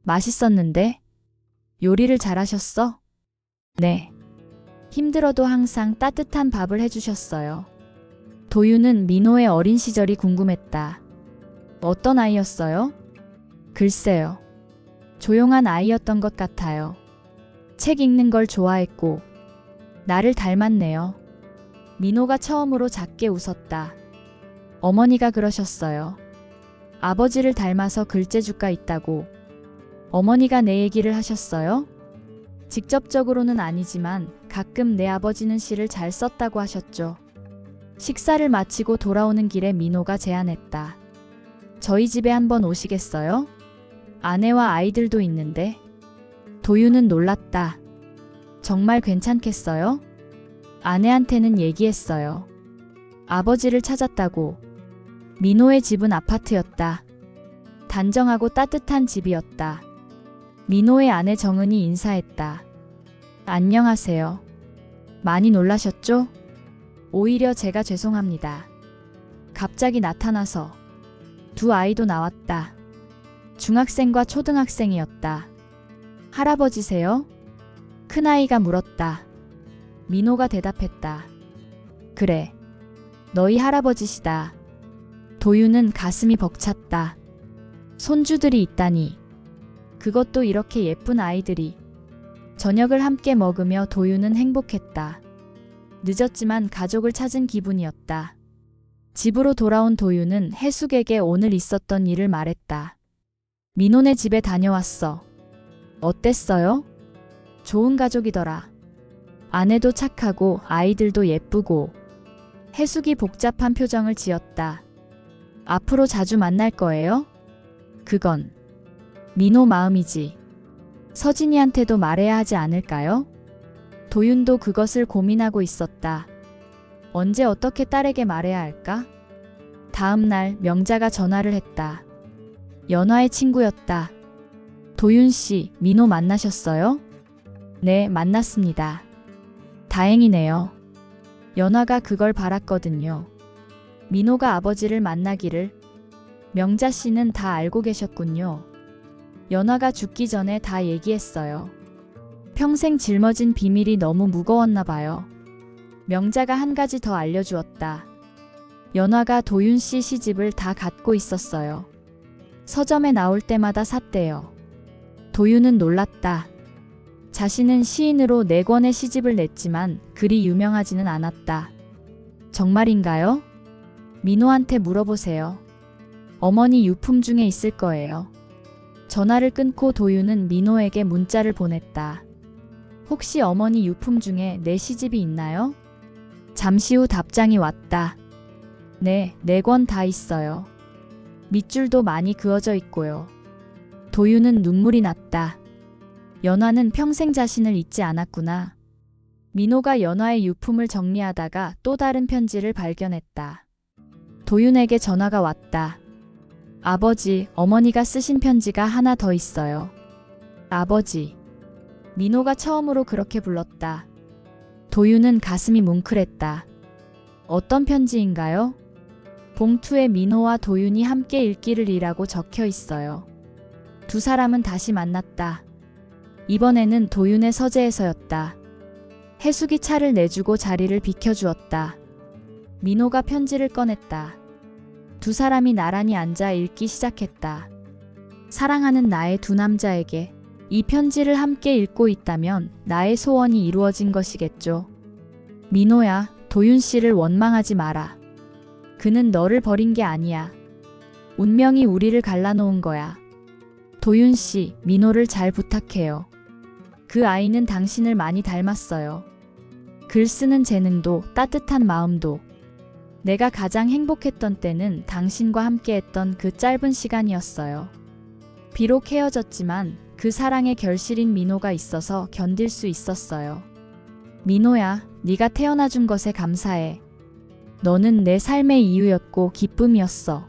맛있었는데? 요리를 잘하셨어? 네. 힘들어도 항상 따뜻한 밥을 해주셨어요. 도윤은 민호의 어린 시절이 궁금했다. 어떤 아이였어요? 글쎄요. 조용한 아이였던 것 같아요. 책 읽는 걸 좋아했고, 나를 닮았네요. 민호가 처음으로 작게 웃었다. 어머니가 그러셨어요. 아버지를 닮아서 글재주가 있다고. 어머니가 내 얘기를 하셨어요? 직접적으로는 아니지만 가끔 내 아버지는 시를 잘 썼다고 하셨죠. 식사를 마치고 돌아오는 길에 민호가 제안했다. 저희 집에 한번 오시겠어요? 아내와 아이들도 있는데. 도윤은 놀랐다. 정말 괜찮겠어요? 아내한테는 얘기했어요. 아버지를 찾았다고. 민호의 집은 아파트였다. 단정하고 따뜻한 집이었다. 민호의 아내 정은이 인사했다. 안녕하세요. 많이 놀라셨죠? 오히려 제가 죄송합니다. 갑자기 나타나서. 두 아이도 나왔다. 중학생과 초등학생이었다. 할아버지세요? 큰아이가 물었다. 민호가 대답했다. 그래. 너희 할아버지시다. 도윤은 가슴이 벅찼다. 손주들이 있다니. 그것도 이렇게 예쁜 아이들이. 저녁을 함께 먹으며 도윤은 행복했다. 늦었지만 가족을 찾은 기분이었다. 집으로 돌아온 도윤은 해숙에게 오늘 있었던 일을 말했다. 민호네 집에 다녀왔어. 어땠어요? 좋은 가족이더라. 아내도 착하고 아이들도 예쁘고. 해숙이 복잡한 표정을 지었다. 앞으로 자주 만날 거예요? 그건 민호 마음이지. 서진이한테도 말해야 하지 않을까요? 도윤도 그것을 고민하고 있었다. 언제 어떻게 딸에게 말해야 할까? 다음 날 명자가 전화를 했다. 연화의 친구였다. 도윤 씨, 민호 만나셨어요? 네, 만났습니다. 다행이네요. 연화가 그걸 바랐거든요. 민호가 아버지를 만나기를. 명자 씨는 다 알고 계셨군요. 연화가 죽기 전에 다 얘기했어요. 평생 짊어진 비밀이 너무 무거웠나 봐요. 명자가 한 가지 더 알려주었다. 연화가 도윤 씨 시집을 다 갖고 있었어요. 서점에 나올 때마다 샀대요. 도윤은 놀랐다. 자신은 시인으로 4권의 시집을 냈지만 그리 유명하지는 않았다. 정말인가요? 민호한테 물어보세요. 어머니 유품 중에 있을 거예요. 전화를 끊고 도윤은 민호에게 문자를 보냈다. 혹시 어머니 유품 중에 내 시집이 있나요? 잠시 후 답장이 왔다. 네, 4권 다 있어요. 밑줄도 많이 그어져 있고요. 도윤은 눈물이 났다. 연화는 평생 자신을 잊지 않았구나. 민호가 연화의 유품을 정리하다가 또 다른 편지를 발견했다. 도윤에게 전화가 왔다. 아버지, 어머니가 쓰신 편지가 하나 더 있어요. 아버지. 민호가 처음으로 그렇게 불렀다. 도윤은 가슴이 뭉클했다. 어떤 편지인가요? 봉투에 민호와 도윤이 함께 읽기를이라고 적혀 있어요. 두 사람은 다시 만났다. 이번에는 도윤의 서재에서였다. 해숙이 차를 내주고 자리를 비켜주었다. 민호가 편지를 꺼냈다. 두 사람이 나란히 앉아 읽기 시작했다. 사랑하는 나의 두 남자에게 이 편지를 함께 읽고 있다면 나의 소원이 이루어진 것이겠죠. 민호야, 도윤 씨를 원망하지 마라. 그는 너를 버린 게 아니야. 운명이 우리를 갈라놓은 거야. 도윤 씨, 민호를 잘 부탁해요. 그 아이는 당신을 많이 닮았어요. 글 쓰는 재능도 따뜻한 마음도. 내가 가장 행복했던 때는 당신과 함께했던 그 짧은 시간이었어요. 비록 헤어졌지만 그 사랑의 결실인 민호가 있어서 견딜 수 있었어요. 민호야, 네가 태어나준 것에 감사해. 너는 내 삶의 이유였고 기쁨이었어.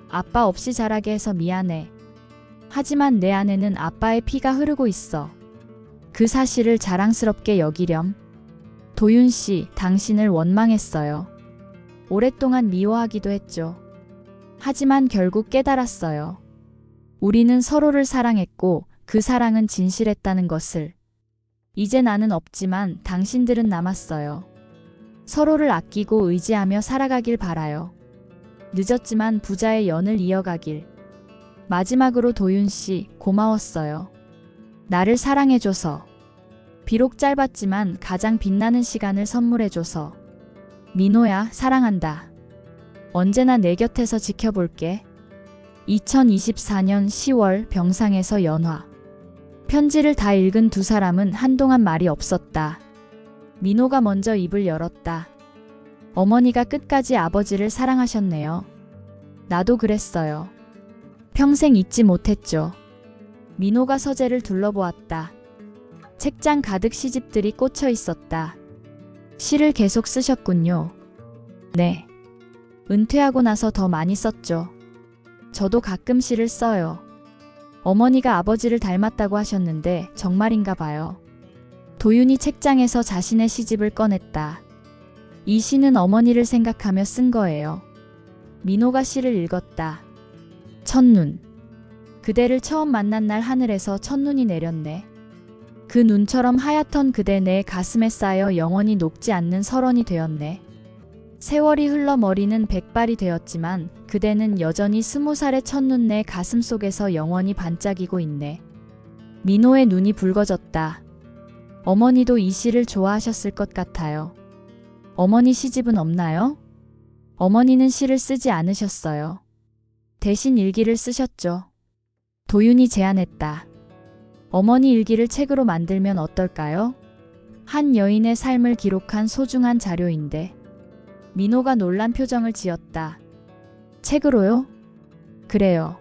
아빠 없이 자라게 해서 미안해. 하지만 내 안에는 아빠의 피가 흐르고 있어. 그 사실을 자랑스럽게 여기렴. 도윤 씨, 당신을 원망했어요. 오랫동안 미워하기도 했죠. 하지만 결국 깨달았어요. 우리는 서로를 사랑했고 그 사랑은 진실했다는 것을. 이제 나는 없지만 당신들은 남았어요. 서로를 아끼고 의지하며 살아가길 바라요. 늦었지만 부자의 연을 이어가길. 마지막으로 도윤 씨, 고마웠어요. 나를 사랑해줘서. 비록 짧았지만 가장 빛나는 시간을 선물해줘서. 민호야, 사랑한다. 언제나 내 곁에서 지켜볼게. 2024년 10월 병상에서 연화. 편지를 다 읽은 두 사람은 한동안 말이 없었다. 민호가 먼저 입을 열었다. 어머니가 끝까지 아버지를 사랑하셨네요. 나도 그랬어요. 평생 잊지 못했죠. 민호가 서재를 둘러보았다. 책장 가득 시집들이 꽂혀 있었다. 시를 계속 쓰셨군요. 네. 은퇴하고 나서 더 많이 썼죠. 저도 가끔 시를 써요. 어머니가 아버지를 닮았다고 하셨는데 정말인가 봐요. 도윤이 책장에서 자신의 시집을 꺼냈다. 이 시는 어머니를 생각하며 쓴 거예요. 민호가 시를 읽었다. 첫눈. 그대를 처음 만난 날 하늘에서 첫눈이 내렸네. 그 눈처럼 하얗던 그대 내 가슴에 쌓여 영원히 녹지 않는 설원이 되었네. 세월이 흘러 머리는 백발이 되었지만 그대는 여전히 20살의 첫눈 내 가슴 속에서 영원히 반짝이고 있네. 민호의 눈이 붉어졌다. 어머니도 이 시를 좋아하셨을 것 같아요. 어머니 시집은 없나요? 어머니는 시를 쓰지 않으셨어요. 대신 일기를 쓰셨죠. 도윤이 제안했다. 어머니 일기를 책으로 만들면 어떨까요? 한 여인의 삶을 기록한 소중한 자료인데. 민호가 놀란 표정을 지었다. 책으로요? 그래요.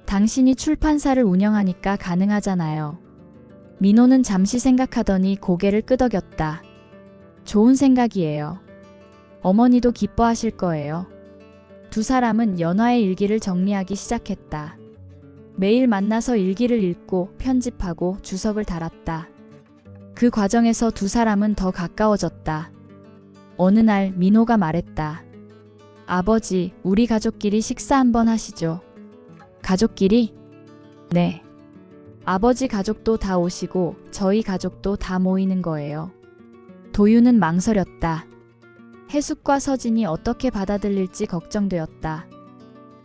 당신이 출판사를 운영하니까 가능하잖아요. 민호는 잠시 생각하더니 고개를 끄덕였다. 좋은 생각이에요. 어머니도 기뻐하실 거예요. 두 사람은 연화의 일기를 정리하기 시작했다. 매일 만나서 일기를 읽고 편집하고 주석을 달았다. 그 과정에서 두 사람은 더 가까워졌다. 어느 날 민호가 말했다. 아버지, 우리 가족끼리 식사 한번 하시죠. 가족끼리? 네. 아버지 가족도 다 오시고 저희 가족도 다 모이는 거예요. 도윤은 망설였다. 해숙과 서진이 어떻게 받아들일지 걱정되었다.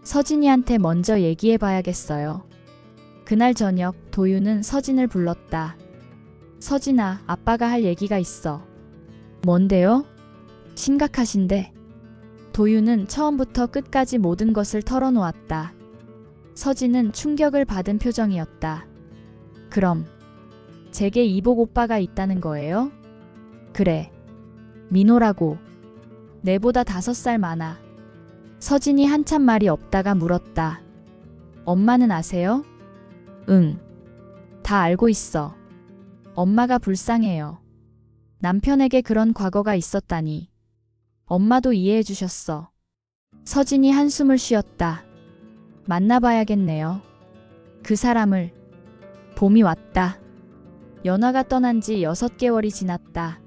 서진이한테 먼저 얘기해봐야겠어요. 그날 저녁 도윤은 서진을 불렀다. 서진아, 아빠가 할 얘기가 있어. 뭔데요? 심각하신데. 도윤은 처음부터 끝까지 모든 것을 털어놓았다. 서진은 충격을 받은 표정이었다. 그럼 제게 이복 오빠가 있다는 거예요? 그래. 민호라고. 내보다 5살 많아. 서진이 한참 말이 없다가 물었다. 엄마는 아세요? 응. 다 알고 있어. 엄마가 불쌍해요. 남편에게 그런 과거가 있었다니. 엄마도 이해해 주셨어. 서진이 한숨을 쉬었다. 만나봐야겠네요. 그 사람을. 봄이 왔다. 연화가 떠난 지 6개월이 지났다.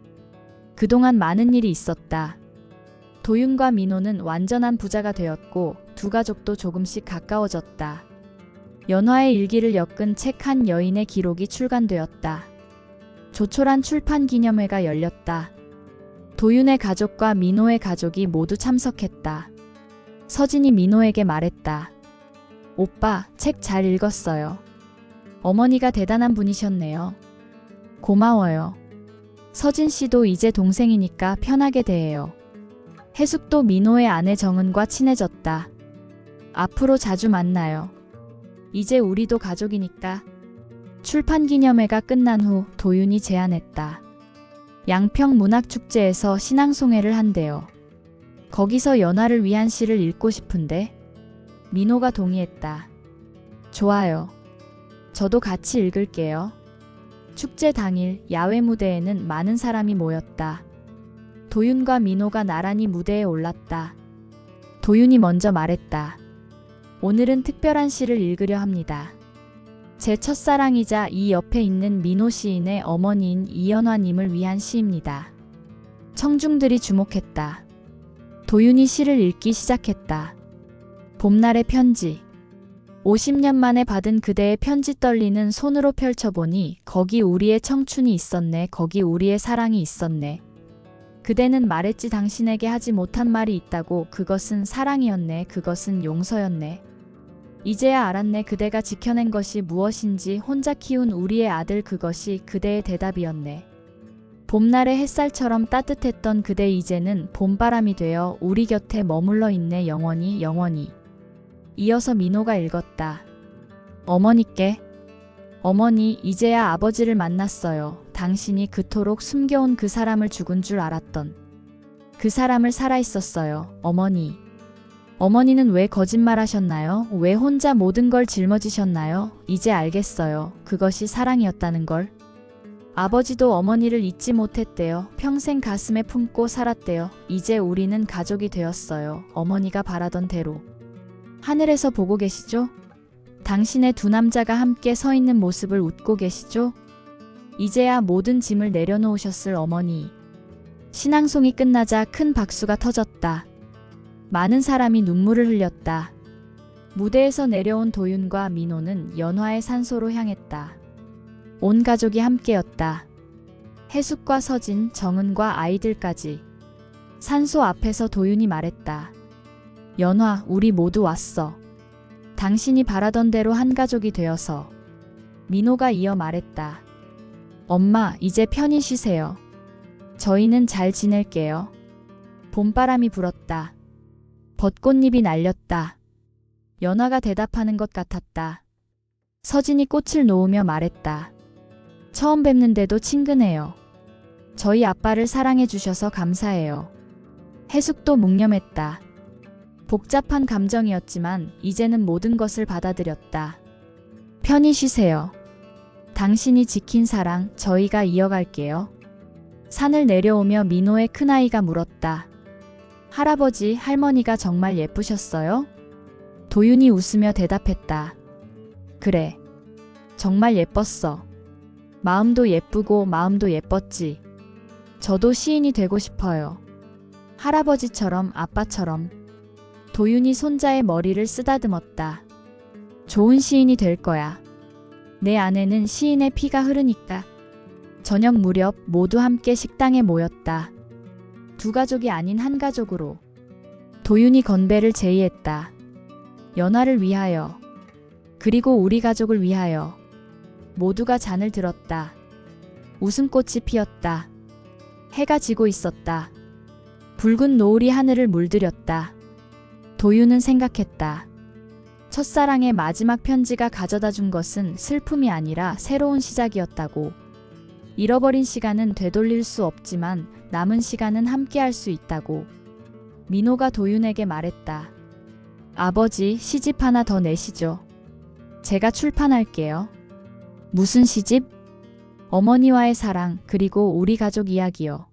그동안 많은 일이 있었다. 도윤과 민호는 완전한 부자가 되었고 두 가족도 조금씩 가까워졌다. 연화의 일기를 엮은 책 한 여인의 기록이 출간되었다. 조촐한 출판 기념회가 열렸다. 도윤의 가족과 민호의 가족이 모두 참석했다. 서진이 민호에게 말했다. 오빠, 책 잘 읽었어요. 어머니가 대단한 분이셨네요. 고마워요. 서진 씨도 이제 동생이니까 편하게 대해요. 해숙도 민호의 아내 정은과 친해졌다. 앞으로 자주 만나요. 이제 우리도 가족이니까. 출판 기념회가 끝난 후 도윤이 제안했다. 양평 문학축제에서 신앙송회를 한대요. 거기서 연화를 위한 시를 읽고 싶은데. 민호가 동의했다. 좋아요. 저도 같이 읽을게요. 축제 당일 야외 무대에는 많은 사람이 모였다. 도윤과 민호가 나란히 무대에 올랐다. 도윤이 먼저 말했다. 오늘은 특별한 시를 읽으려 합니다. 제 첫사랑이자 이 옆에 있는 민호 시인의 어머니인 이연화님을 위한 시입니다. 청중들이 주목했다. 도윤이 시를 읽기 시작했다. 봄날의 편지. 50년 만에 받은 그대의 편지 떨리는 손으로 펼쳐보니 거기 우리의 청춘이 있었네. 거기 우리의 사랑이 있었네. 그대는 말했지 당신에게 하지 못한 말이 있다고. 그것은 사랑이었네. 그것은 용서였네. 이제야 알았네. 그대가 지켜낸 것이 무엇인지. 혼자 키운 우리의 아들, 그것이 그대의 대답이었네. 봄날의 햇살처럼 따뜻했던 그대, 이제는 봄바람이 되어 우리 곁에 머물러 있네. 영원히 영원히. 이어서 민호가 읽었다. 어머니께. 어머니, 이제야 아버지를 만났어요. 당신이 그토록 숨겨온 그 사람을 죽은 줄 알았던 그 사람을 살아있었어요. 어머니. 어머니는 왜 거짓말하셨나요? 왜 혼자 모든 걸 짊어지셨나요? 이제 알겠어요. 그것이 사랑이었다는 걸. 아버지도 어머니를 잊지 못했대요. 평생 가슴에 품고 살았대요. 이제 우리는 가족이 되었어요. 어머니가 바라던 대로. 하늘에서 보고 계시죠? 당신의 두 남자가 함께 서 있는 모습을 웃고 계시죠? 이제야 모든 짐을 내려놓으셨을 어머니. 신앙송이 끝나자 큰 박수가 터졌다. 많은 사람이 눈물을 흘렸다. 무대에서 내려온 도윤과 민호는 연화의 산소로 향했다. 온 가족이 함께였다. 해숙과 서진, 정은과 아이들까지. 산소 앞에서 도윤이 말했다. 연화, 우리 모두 왔어. 당신이 바라던 대로 한 가족이 되어서. 민호가 이어 말했다. 엄마, 이제 편히 쉬세요. 저희는 잘 지낼게요. 봄바람이 불었다. 벚꽃잎이 날렸다. 연화가 대답하는 것 같았다. 서진이 꽃을 놓으며 말했다. 처음 뵙는데도 친근해요. 저희 아빠를 사랑해 주셔서 감사해요. 해숙도 묵념했다. 복잡한 감정이었지만 이제는 모든 것을 받아들였다. 편히 쉬세요. 당신이 지킨 사랑 저희가 이어갈게요. 산을 내려오며 민호의 큰아이가 물었다. 할아버지, 할머니가 정말 예쁘셨어요? 도윤이 웃으며 대답했다. 그래. 정말 예뻤어. 마음도 예쁘고 마음도 예뻤지. 저도 시인이 되고 싶어요. 할아버지처럼, 아빠처럼. 도윤이 손자의 머리를 쓰다듬었다. 좋은 시인이 될 거야. 내 안에는 시인의 피가 흐르니까. 저녁 무렵 모두 함께 식당에 모였다. 두 가족이 아닌 한 가족으로. 도윤이 건배를 제의했다. 연화를 위하여. 그리고 우리 가족을 위하여. 모두가 잔을 들었다. 웃음꽃이 피었다. 해가 지고 있었다. 붉은 노을이 하늘을 물들였다. 도윤은 생각했다. 첫사랑의 마지막 편지가 가져다 준 것은 슬픔이 아니라 새로운 시작이었다고. 잃어버린 시간은 되돌릴 수 없지만 남은 시간은 함께할 수 있다고. 민호가 도윤에게 말했다. 아버지, 시집 하나 더 내시죠. 제가 출판할게요. 무슨 시집? 어머니와의 사랑, 그리고 우리 가족 이야기요.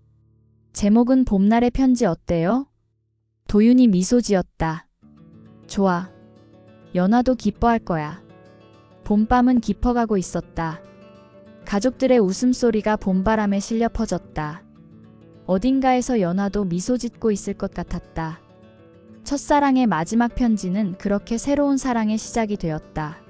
제목은 봄날의 편지 어때요? 도윤이 미소 지었다. 좋아. 연화도 기뻐할 거야. 봄밤은 깊어가고 있었다. 가족들의 웃음소리가 봄바람에 실려 퍼졌다. 어딘가에서 연화도 미소 짓고 있을 것 같았다. 첫사랑의 마지막 편지는 그렇게 새로운 사랑의 시작이 되었다.